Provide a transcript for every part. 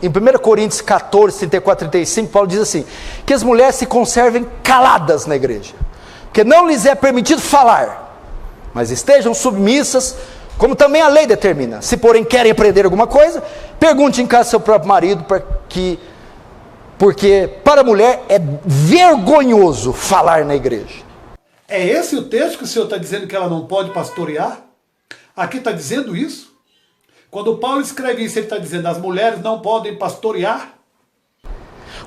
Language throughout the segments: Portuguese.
em 1 Coríntios 14, 34, 35, Paulo diz assim, que as mulheres se conservem caladas na igreja, porque não lhes é permitido falar, mas estejam submissas, como também a lei determina. Se porém querem aprender alguma coisa, pergunte em casa ao seu próprio marido, porque para a mulher é vergonhoso falar na igreja. É esse o texto que o Senhor está dizendo que ela não pode pastorear? Aqui está dizendo isso? Quando Paulo escreve isso, ele está dizendo as mulheres não podem pastorear?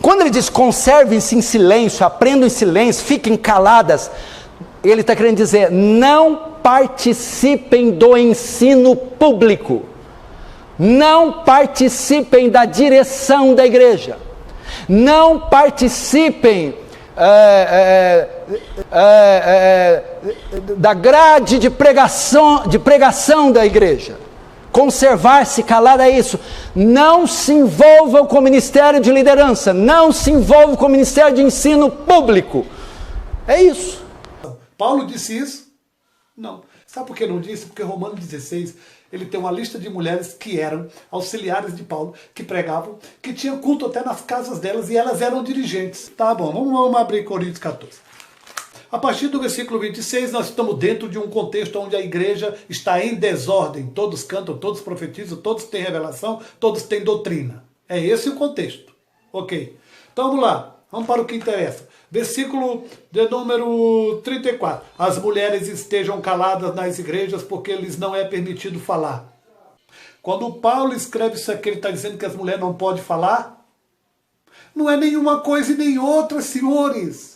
Quando ele diz conservem-se em silêncio, aprendam em silêncio, fiquem caladas, ele está querendo dizer não participem do ensino público, não participem da direção da igreja, não participem da grade de pregação da igreja. Conservar-se calado é isso. Não se envolvam com o ministério de liderança, não se envolvam com o ministério de ensino público. É isso. Paulo disse isso? Não. Sabe por que não disse? Porque Romanos 16, ele tem uma lista de mulheres que eram auxiliares de Paulo, que pregavam, que tinham culto até nas casas delas e elas eram dirigentes. Tá bom, vamos abrir Coríntios 14. A partir do versículo 26, nós estamos dentro de um contexto onde a igreja está em desordem. Todos cantam, todos profetizam, todos têm revelação, todos têm doutrina. É esse o contexto. Ok. Então vamos lá, vamos para o que interessa. Versículo de número 34. As mulheres estejam caladas nas igrejas porque lhes não é permitido falar. Quando Paulo escreve isso aqui, ele está dizendo que as mulheres não podem falar? Não é nenhuma coisa e nem outra, senhores.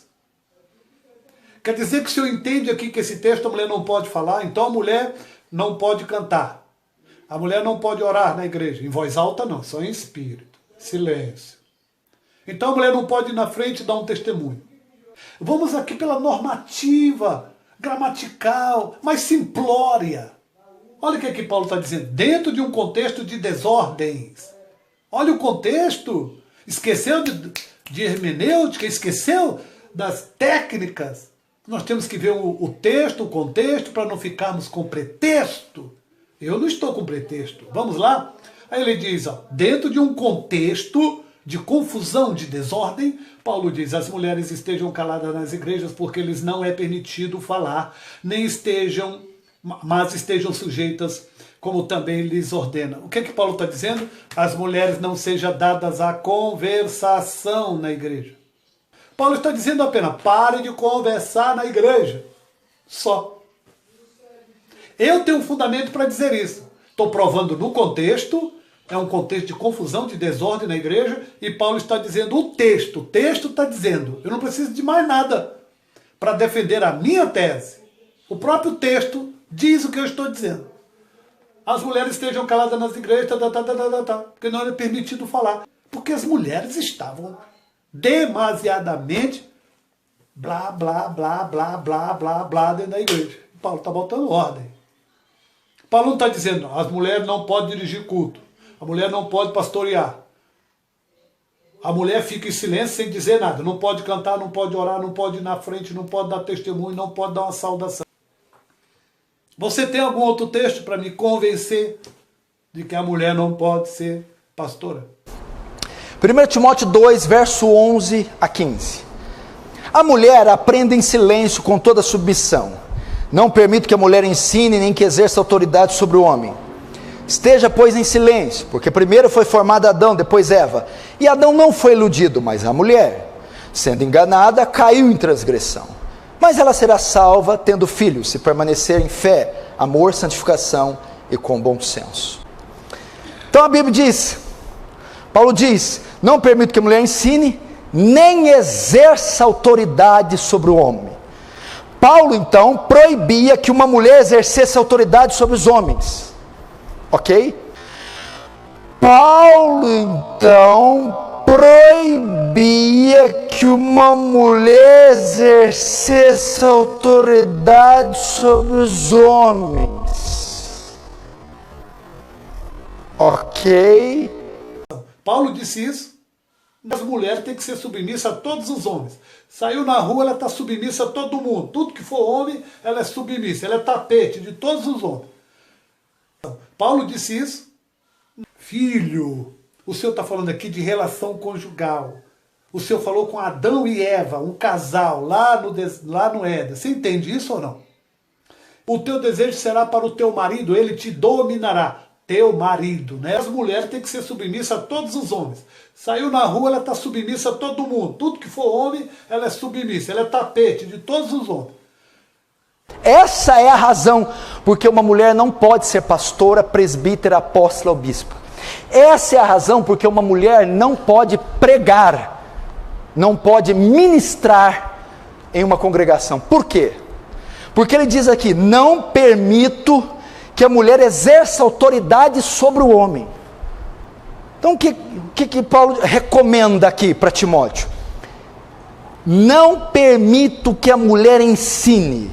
Quer dizer que o senhor entende aqui que esse texto a mulher não pode falar? Então a mulher não pode cantar. A mulher não pode orar na igreja. Em voz alta não, só em espírito. Silêncio. Então a mulher não pode ir na frente e dar um testemunho. Vamos aqui pela normativa gramatical, mas simplória. Olha o que Paulo está dizendo. Dentro de um contexto de desordens. Olha o contexto. Esqueceu de hermenêutica, esqueceu das técnicas. Nós temos que ver o texto, o contexto, para não ficarmos com pretexto. Eu não estou com pretexto. Vamos lá? Aí ele diz, ó, dentro de um contexto de confusão, de desordem, Paulo diz, as mulheres estejam caladas nas igrejas porque lhes não é permitido falar, mas estejam sujeitas, como também lhes ordena. O que Paulo está dizendo? As mulheres não sejam dadas à conversação na igreja. Paulo está dizendo apenas, pare de conversar na igreja. Só. Eu tenho um fundamento para dizer isso. Estou provando no contexto, é um contexto de confusão, de desordem na igreja, e Paulo está dizendo o texto está dizendo. Eu não preciso de mais nada para defender a minha tese. O próprio texto diz o que eu estou dizendo. As mulheres estejam caladas nas igrejas, porque não é permitido falar. Porque as mulheres estavam demasiadamente blá, blá, blá, blá, blá, blá, blá dentro da igreja. Paulo está botando ordem. Paulo não está dizendo, as mulheres não podem dirigir culto, a mulher não pode pastorear, a mulher fica em silêncio sem dizer nada, não pode cantar, não pode orar, não pode ir na frente, não pode dar testemunho, não pode dar uma saudação. Você tem algum outro texto para me convencer de que a mulher não pode ser pastora? 1 Timóteo 2, verso 11 a 15. A mulher aprenda em silêncio com toda submissão. Não permito que a mulher ensine nem que exerça autoridade sobre o homem. Esteja, pois, em silêncio, porque primeiro foi formado Adão, depois Eva. E Adão não foi iludido, mas a mulher, sendo enganada, caiu em transgressão. Mas ela será salva, tendo filhos, se permanecer em fé, amor, santificação e com bom senso. Então a Bíblia diz, Paulo diz, não permito que a mulher ensine, nem exerça autoridade sobre o homem. Paulo, então, proibia que uma mulher exercesse autoridade sobre os homens. Ok? Paulo, então, proibia que uma mulher exercesse autoridade sobre os homens. Ok? Paulo disse isso. As mulheres têm que ser submissas a todos os homens. Saiu na rua, ela está submissa a todo mundo. Tudo que for homem, ela é submissa. Ela é tapete de todos os homens. Paulo disse isso. Filho, O Senhor está falando aqui de relação conjugal. O Senhor falou com Adão e Eva, um casal, lá no Éden. Você entende isso ou não? O teu desejo será para o teu marido, ele te dominará. Teu marido, né? As mulheres têm que ser submissas a todos os homens. Saiu na rua, ela está submissa a todo mundo. Tudo que for homem, ela é submissa. Ela é tapete de todos os homens. Essa é a razão porque uma mulher não pode ser pastora, presbítera, apóstola ou bispo. Essa é a razão porque uma mulher não pode pregar, não pode ministrar em uma congregação. Por quê? Porque ele diz aqui, não permito que a mulher exerça autoridade sobre o homem. Então o que Paulo recomenda aqui para Timóteo? Não permito que a mulher ensine.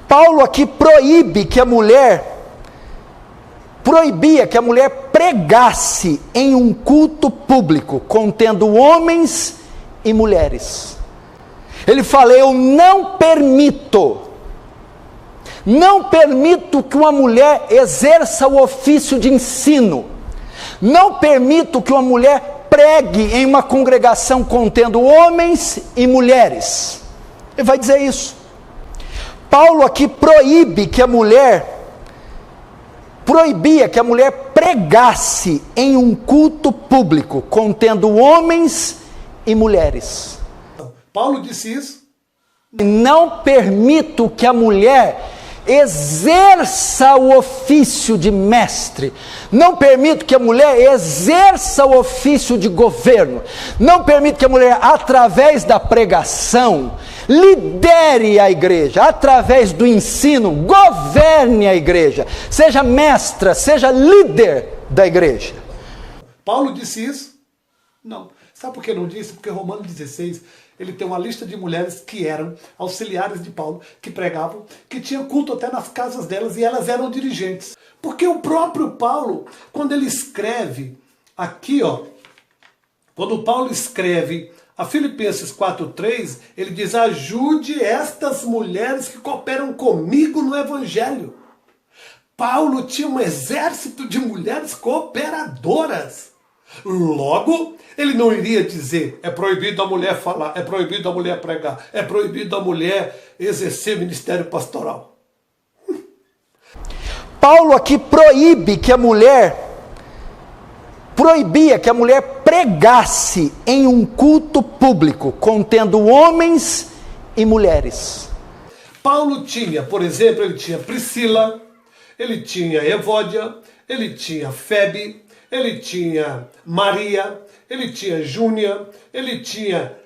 Paulo aqui proibia que a mulher pregasse em um culto público, contendo homens e mulheres. Ele fala, eu não permito que uma mulher exerça o ofício de ensino. Não permito que uma mulher pregue em uma congregação contendo homens e mulheres. Ele vai dizer isso. Paulo aqui proibia que a mulher pregasse em um culto público, contendo homens e mulheres. Paulo disse isso. Não permito que a mulher exerça o ofício de mestre, não permito que a mulher exerça o ofício de governo, não permito que a mulher, através da pregação, lidere a igreja, através do ensino, governe a igreja, seja mestra, seja líder da igreja. Paulo disse isso? Não. Sabe por que não disse? Porque Romanos 16, ele tem uma lista de mulheres que eram auxiliares de Paulo, que pregavam, que tinham culto até nas casas delas e elas eram dirigentes. Porque o próprio Paulo, quando ele escreve aqui, ó, quando Paulo escreve a Filipenses 4:3, ele diz, ajude estas mulheres que cooperam comigo no Evangelho. Paulo tinha um exército de mulheres cooperadoras. Logo, ele não iria dizer, é proibido a mulher falar, é proibido a mulher pregar, é proibido a mulher exercer ministério pastoral. Paulo aqui proibia que a mulher pregasse em um culto público, contendo homens e mulheres. Paulo tinha, por exemplo, ele tinha Priscila, ele tinha Evódia, ele tinha Febe, ele tinha Maria, ele tinha Júnia, ele tinha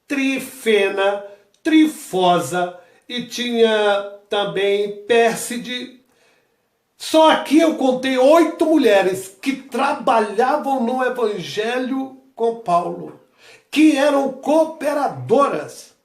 Trifena, Trifosa e tinha também Pérside. Só aqui eu contei 8 mulheres que trabalhavam no Evangelho com Paulo, que eram cooperadoras.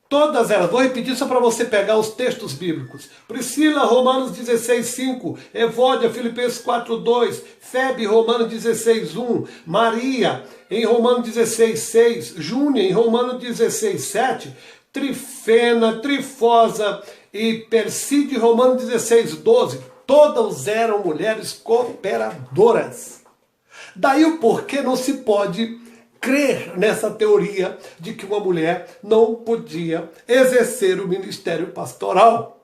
Todas elas, vou repetir só para você pegar os textos bíblicos. Priscila, Romanos 16:5, Evódia, Filipenses 4:2, Febe, Romanos 16:1, Maria, em Romanos 16:6, Júnia, em Romanos 16:7, Trifena, Trifosa e Perside, Romanos 16:12. Todas eram mulheres cooperadoras. Daí o porquê não se pode crer nessa teoria de que uma mulher não podia exercer o ministério pastoral.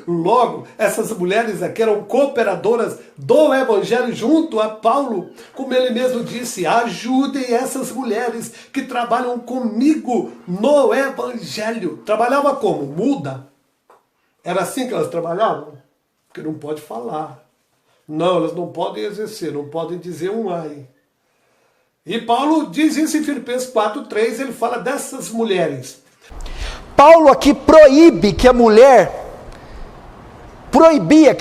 Logo, essas mulheres aqui eram cooperadoras do Evangelho junto a Paulo. Como ele mesmo disse, ajudem essas mulheres que trabalham comigo no Evangelho. Trabalhava como? Muda. Era assim que elas trabalhavam? Porque não pode falar. Não, elas não podem exercer, não podem dizer um ai. E Paulo diz isso em Filipenses 4:3, ele fala dessas mulheres. Paulo aqui proibia que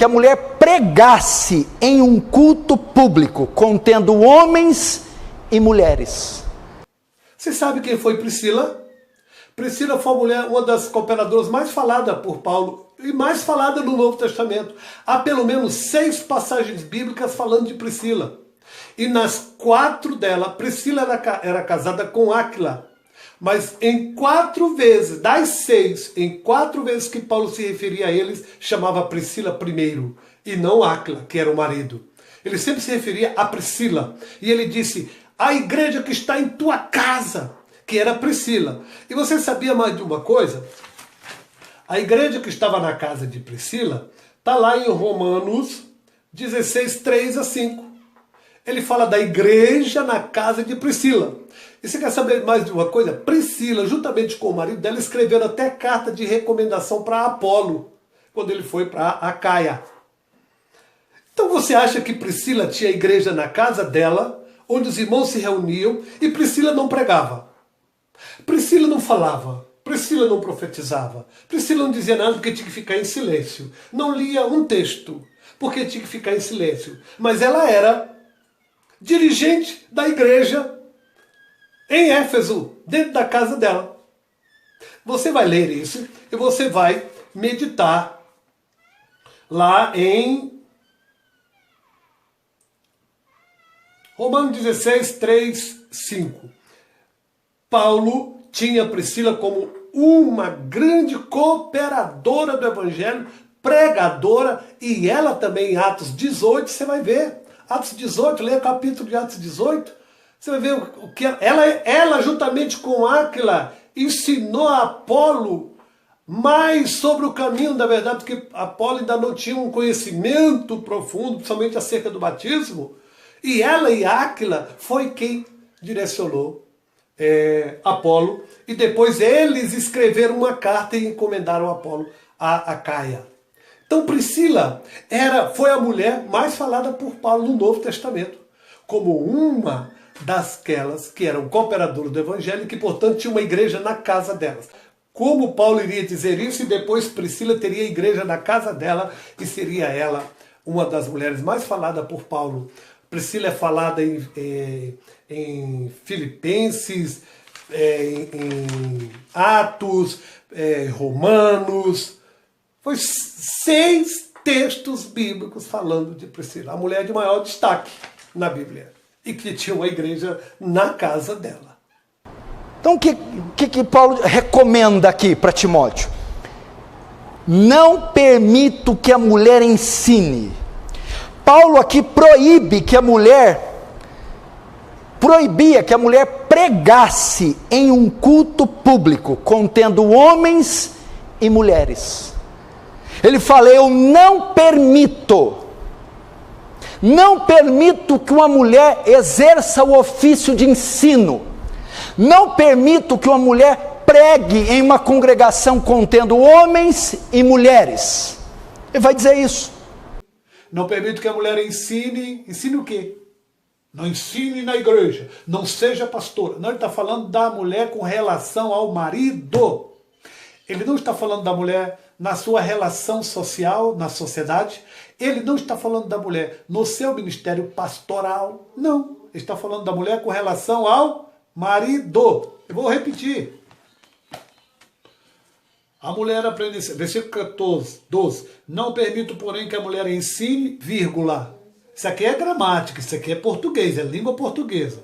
a mulher pregasse em um culto público, contendo homens e mulheres. Você sabe quem foi Priscila? Priscila foi uma das cooperadoras mais faladas por Paulo e mais falada no Novo Testamento. Há pelo menos 6 passagens bíblicas falando de Priscila. E nas 4 dela, Priscila era casada com Áquila. Mas em 4 vezes, das 6, em 4 vezes que Paulo se referia a eles, chamava Priscila primeiro, e não Áquila, que era o marido. Ele sempre se referia a Priscila. E ele disse, a igreja que está em tua casa, que era Priscila. E você sabia mais de uma coisa? A igreja que estava na casa de Priscila está lá em Romanos 16, 3 a 5. Ele fala da igreja na casa de Priscila. E você quer saber mais de uma coisa? Priscila, juntamente com o marido dela, escreveram até carta de recomendação para Apolo, quando ele foi para Acaia. Então você acha que Priscila tinha igreja na casa dela, onde os irmãos se reuniam, e Priscila não pregava? Priscila não falava, Priscila não profetizava, Priscila não dizia nada porque tinha que ficar em silêncio. Não lia um texto, porque tinha que ficar em silêncio. Mas ela era dirigente da igreja em Éfeso, dentro da casa dela. Você vai ler isso e você vai meditar lá em Romanos 16, 3, 5. Paulo tinha Priscila como uma grande cooperadora do evangelho, pregadora, e ela também em Atos 18, você vai ver. Atos 18, leia o capítulo de Atos 18, você vai ver o que ela juntamente com Áquila, ensinou a Apolo mais sobre o caminho da verdade, porque Apolo ainda não tinha um conhecimento profundo, principalmente acerca do batismo, e ela e Áquila foi quem direcionou Apolo, e depois eles escreveram uma carta e encomendaram Apolo a Acaia. Então Priscila foi a mulher mais falada por Paulo no Novo Testamento, como uma dasquelas que eram cooperadoras do evangelho e que, portanto, tinha uma igreja na casa delas. Como Paulo iria dizer isso e depois Priscila teria igreja na casa dela e seria ela uma das mulheres mais faladas por Paulo. Priscila é falada em Filipenses, em Atos, Romanos. Foi 6 textos bíblicos falando de Priscila, a mulher de maior destaque na Bíblia, e que tinha uma igreja na casa dela. Então o que Paulo recomenda aqui para Timóteo? Não permito que a mulher ensine. Paulo aqui proibia que a mulher pregasse em um culto público, contendo homens e mulheres. Ele fala, eu não permito que uma mulher exerça o ofício de ensino, não permito que uma mulher pregue em uma congregação contendo homens e mulheres. Ele vai dizer isso. Não permito que a mulher ensine o quê? Não ensine na igreja, não seja pastora. Não, ele está falando da mulher com relação ao marido. Ele não está falando da mulher na sua relação social, na sociedade. Ele não está falando da mulher no seu ministério pastoral. Não, ele está falando da mulher com relação ao marido. Eu vou repetir. A mulher aprende, versículo 14, 12. Não permito, porém, que a mulher ensine, vírgula. Isso aqui é gramática, isso aqui é português, é língua portuguesa.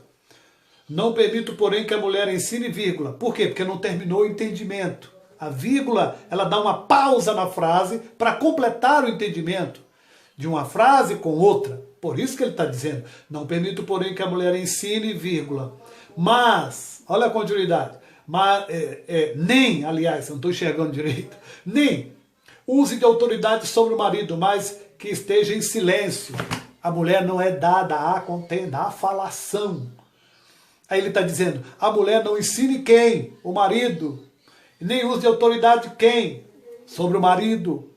Não permito, porém, que a mulher ensine, vírgula. Por quê? Porque não terminou o entendimento. A vírgula, ela dá uma pausa na frase para completar o entendimento de uma frase com outra. Por isso que ele está dizendo, não permito, porém, que a mulher ensine, vírgula. Mas, olha a continuidade, nem, aliás, não estou enxergando direito, nem use de autoridade sobre o marido, mas que esteja em silêncio. A mulher não é dada a contenda, a falação. Aí ele está dizendo, a mulher não ensine quem? O marido. Nem use de autoridade quem? Sobre o marido.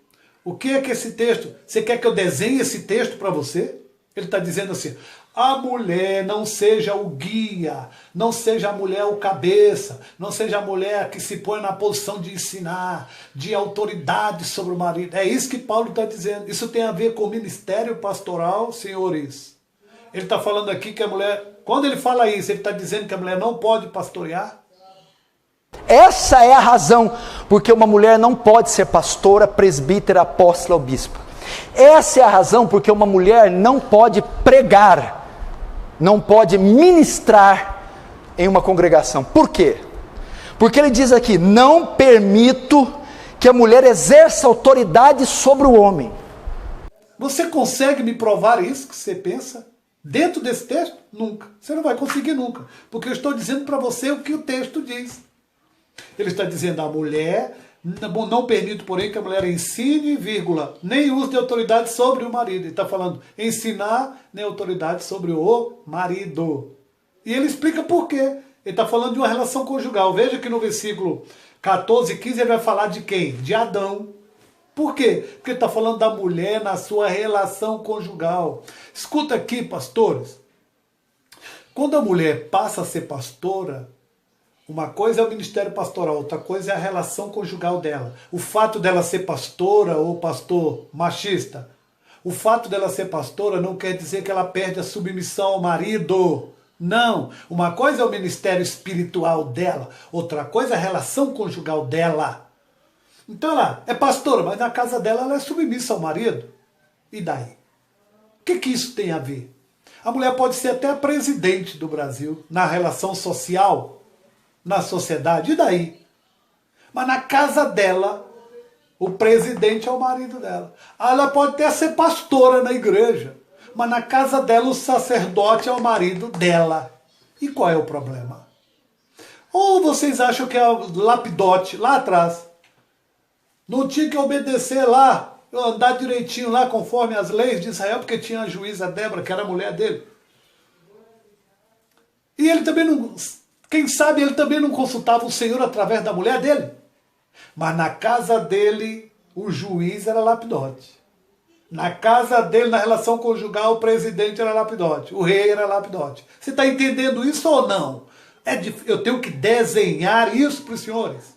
O que é que esse texto? Você quer que eu desenhe esse texto para você? Ele está dizendo assim, a mulher não seja o guia, não seja a mulher o cabeça, não seja a mulher que se põe na posição de ensinar, de autoridade sobre o marido. É isso que Paulo está dizendo. Isso tem a ver com o ministério pastoral, senhores. Ele está falando aqui que a mulher, quando ele fala isso, ele está dizendo que a mulher não pode pastorear. Essa é a razão porque uma mulher não pode ser pastora, presbítera, apóstola ou bispa. Essa é a razão porque uma mulher não pode pregar, não pode ministrar em uma congregação. Por quê? Porque ele diz aqui, não permito que a mulher exerça autoridade sobre o homem. Você consegue me provar isso que você pensa? Dentro desse texto? Nunca. Você não vai conseguir nunca. Porque eu estou dizendo para você o que o texto diz. Ele está dizendo a mulher, não permito, porém, que a mulher ensine, vírgula, nem use de autoridade sobre o marido. Ele está falando ensinar nem autoridade sobre o marido. E ele explica por quê. Ele está falando de uma relação conjugal. Veja que no versículo 14 e 15 ele vai falar de quem? De Adão. Por quê? Porque ele está falando da mulher na sua relação conjugal. Escuta aqui, pastores. Quando a mulher passa a ser pastora, uma coisa é o ministério pastoral, outra coisa é a relação conjugal dela. O fato dela ser pastora ou pastor machista, o fato dela ser pastora não quer dizer que ela perde a submissão ao marido. Não. Uma coisa é o ministério espiritual dela, outra coisa é a relação conjugal dela. Então ela é pastora, mas na casa dela ela é submissa ao marido. E daí? O que isso tem a ver? A mulher pode ser até a presidente do Brasil, na relação social, na sociedade, e daí? Mas na casa dela, o presidente é o marido dela. Ela pode até ser pastora na igreja, mas na casa dela o sacerdote é o marido dela. E qual é o problema? Ou vocês acham que é o lapidote lá atrás não tinha que obedecer lá, andar direitinho lá conforme as leis de Israel, porque tinha a juíza Débora, que era a mulher dele. E ele também não, quem sabe ele também não consultava o Senhor através da mulher dele. Mas na casa dele, o juiz era lapidote. Na casa dele, na relação conjugal, o presidente era lapidote, o rei era lapidote. Você está entendendo isso ou não? Eu tenho que desenhar isso para os senhores.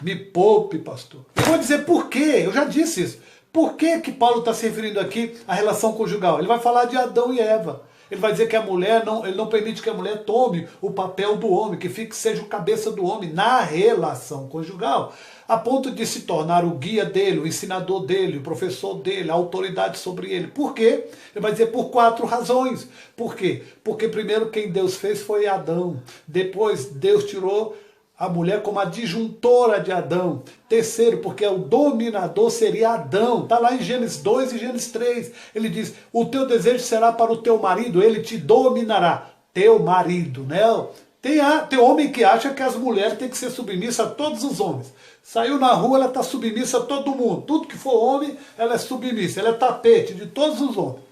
Me poupe, pastor. Eu vou dizer por quê, eu já disse isso. Por que Paulo está se referindo aqui à relação conjugal? Ele vai falar de Adão e Eva. Ele vai dizer que a mulher, ele não permite que a mulher tome o papel do homem, que seja o cabeça do homem na relação conjugal, a ponto de se tornar o guia dele, o ensinador dele, o professor dele, a autoridade sobre ele. Por quê? Ele vai dizer por 4 razões. Por quê? Porque primeiro quem Deus fez foi Adão. Depois Deus tirou a mulher como a disjuntora de Adão. Terceiro, porque o dominador seria Adão. Está lá em Gênesis 2 e Gênesis 3. Ele diz, o teu desejo será para o teu marido, ele te dominará. Teu marido, né? Tem homem que acha que as mulheres têm que ser submissas a todos os homens. Saiu na rua, ela está submissa a todo mundo. Tudo que for homem, ela é submissa. Ela é tapete de todos os homens.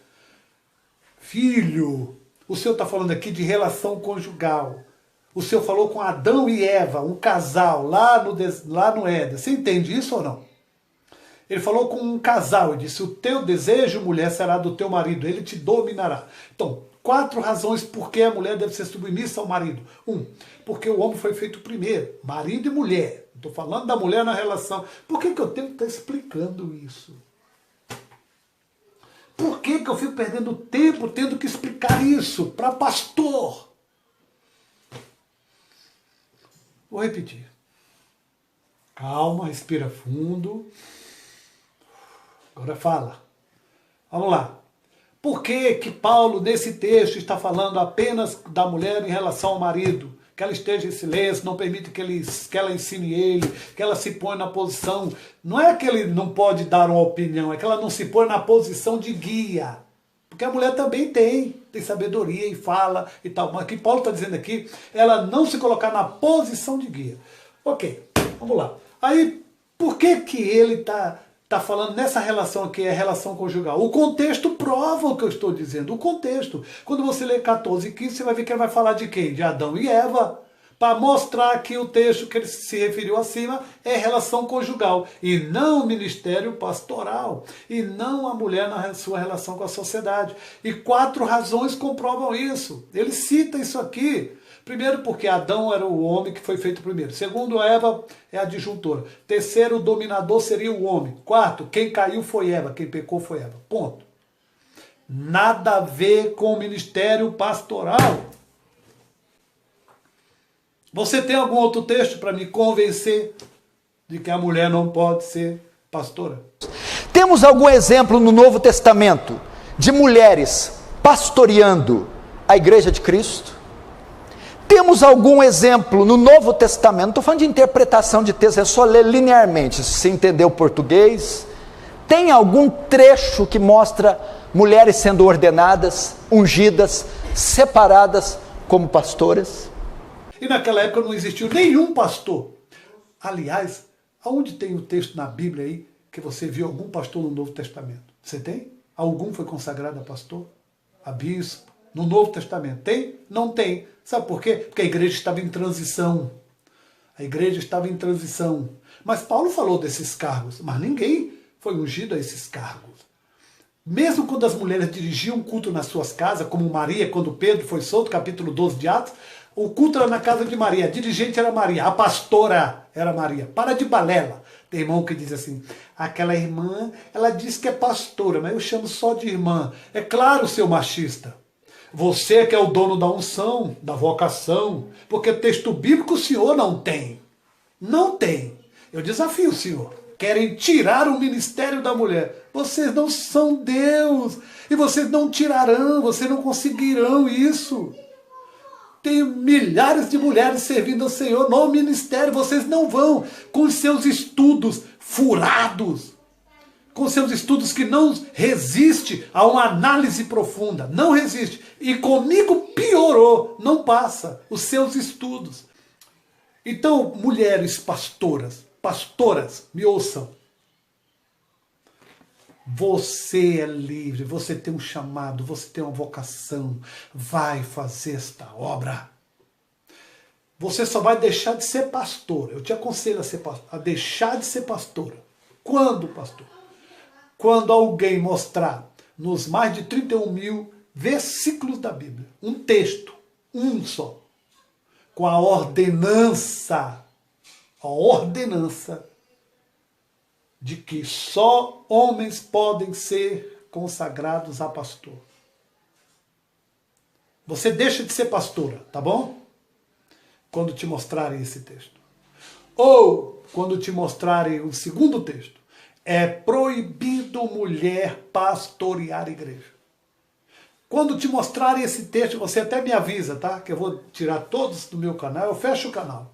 Filho, o Senhor está falando aqui de relação conjugal. O Senhor falou com Adão e Eva, um casal, lá no Éden. Você entende isso ou não? Ele falou com um casal e disse, o teu desejo, mulher, será do teu marido, ele te dominará. Então, 4 razões por que a mulher deve ser submissa ao marido. 1, porque o homem foi feito primeiro, marido e mulher. Estou falando da mulher na relação. Por que eu tenho que estar explicando isso? Por que eu fico perdendo tempo tendo que explicar isso para pastor? Vou repetir. Calma, respira fundo. Agora fala. Vamos lá. Por que Paulo, nesse texto, está falando apenas da mulher em relação ao marido? Que ela esteja em silêncio, não permite que ela ensine ele, que ela se ponha na posição... Não é que ele não pode dar uma opinião, é que ela não se põe na posição de guia. Porque a mulher também tem sabedoria e fala e tal. Mas o que Paulo está dizendo aqui, ela não se colocar na posição de guia. Ok, vamos lá. Aí, por que ele está falando nessa relação aqui, é a relação conjugal? O contexto prova o que eu estou dizendo, o contexto. Quando você lê 14 e 15, você vai ver que ele vai falar de quem? De Adão e Eva. Para mostrar que o texto que ele se referiu acima é relação conjugal, e não ministério pastoral, e não a mulher na sua relação com a sociedade. E 4 razões comprovam isso. Ele cita isso aqui. Primeiro, porque Adão era o homem que foi feito primeiro. Segundo, Eva é a disjuntora. Terceiro, o dominador seria o homem. 4, quem caiu foi Eva, quem pecou foi Eva. Ponto. Nada a ver com o ministério pastoral. Você tem algum outro texto para me convencer de que a mulher não pode ser pastora? Temos algum exemplo no Novo Testamento de mulheres pastoreando a Igreja de Cristo? Temos algum exemplo no Novo Testamento, não estou falando de interpretação de texto, é só ler linearmente, se você entender o português. Tem algum trecho que mostra mulheres sendo ordenadas, ungidas, separadas como pastoras? E naquela época não existiu nenhum pastor. Aliás, aonde tem o texto na Bíblia aí que você viu algum pastor no Novo Testamento? Você tem? Algum foi consagrado a pastor? A bispo? No Novo Testamento? Tem? Não tem. Sabe por quê? Porque a igreja estava em transição. A igreja estava em transição. Mas Paulo falou desses cargos, mas ninguém foi ungido a esses cargos. Mesmo quando as mulheres dirigiam culto nas suas casas, como Maria, quando Pedro foi solto, capítulo 12 de Atos, o culto era na casa de Maria, a dirigente era Maria, a pastora era Maria. Para de balela. Tem irmão que diz assim, aquela irmã, ela diz que é pastora, mas eu chamo só de irmã. É claro, seu machista. Você que é o dono da unção, da vocação, porque texto bíblico o senhor não tem. Não tem. Eu desafio o senhor. Querem tirar o ministério da mulher. Vocês não são Deus. E vocês não tirarão, vocês não conseguirão isso. Tem milhares de mulheres servindo ao Senhor no ministério. Vocês não vão com os seus estudos furados, com seus estudos que não resiste a uma análise profunda. Não resiste. E comigo piorou. Não passa os seus estudos. Então, mulheres pastoras, me ouçam. Você é livre, você tem um chamado, você tem uma vocação, vai fazer esta obra. Você só vai deixar de ser pastor. Eu te aconselho a deixar de ser pastora. Quando, pastor? Quando alguém mostrar nos mais de 31 mil versículos da Bíblia, um texto, um só, com a ordenança de que só homens podem ser consagrados a pastor. Você deixa de ser pastora, tá bom? Quando te mostrarem esse texto. Ou, quando te mostrarem o segundo texto, é proibido mulher pastorear a igreja. Quando te mostrarem esse texto, você até me avisa, tá? Que eu vou tirar todos do meu canal, eu fecho o canal.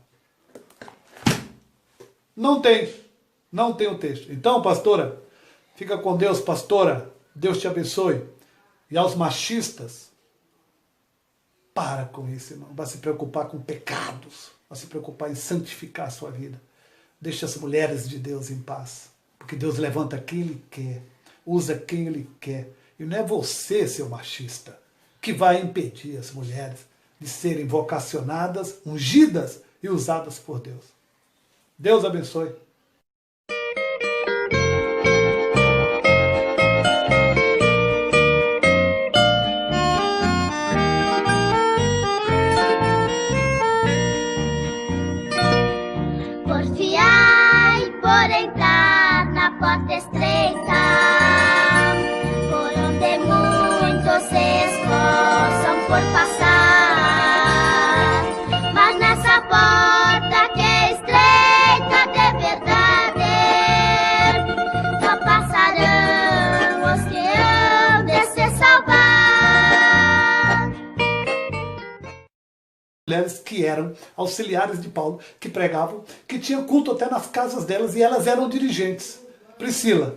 Não tem o texto. Então, pastora, fica com Deus, pastora. Deus te abençoe. E aos machistas, para com isso, irmão. Vai se preocupar com pecados. Vai se preocupar em santificar a sua vida. Deixe as mulheres de Deus em paz. Porque Deus levanta quem Ele quer. Usa quem Ele quer. E não é você, seu machista, que vai impedir as mulheres de serem vocacionadas, ungidas e usadas por Deus. Deus abençoe. Porfiai por entrar na porta estreita, por onde muitos se esforçam por passar. Mas nessa porta que é estreita de verdade, só passarão os que hão de se salvar. Mulheres que eram auxiliares de Paulo, que pregavam, que tinham culto até nas casas delas e elas eram dirigentes. Priscila,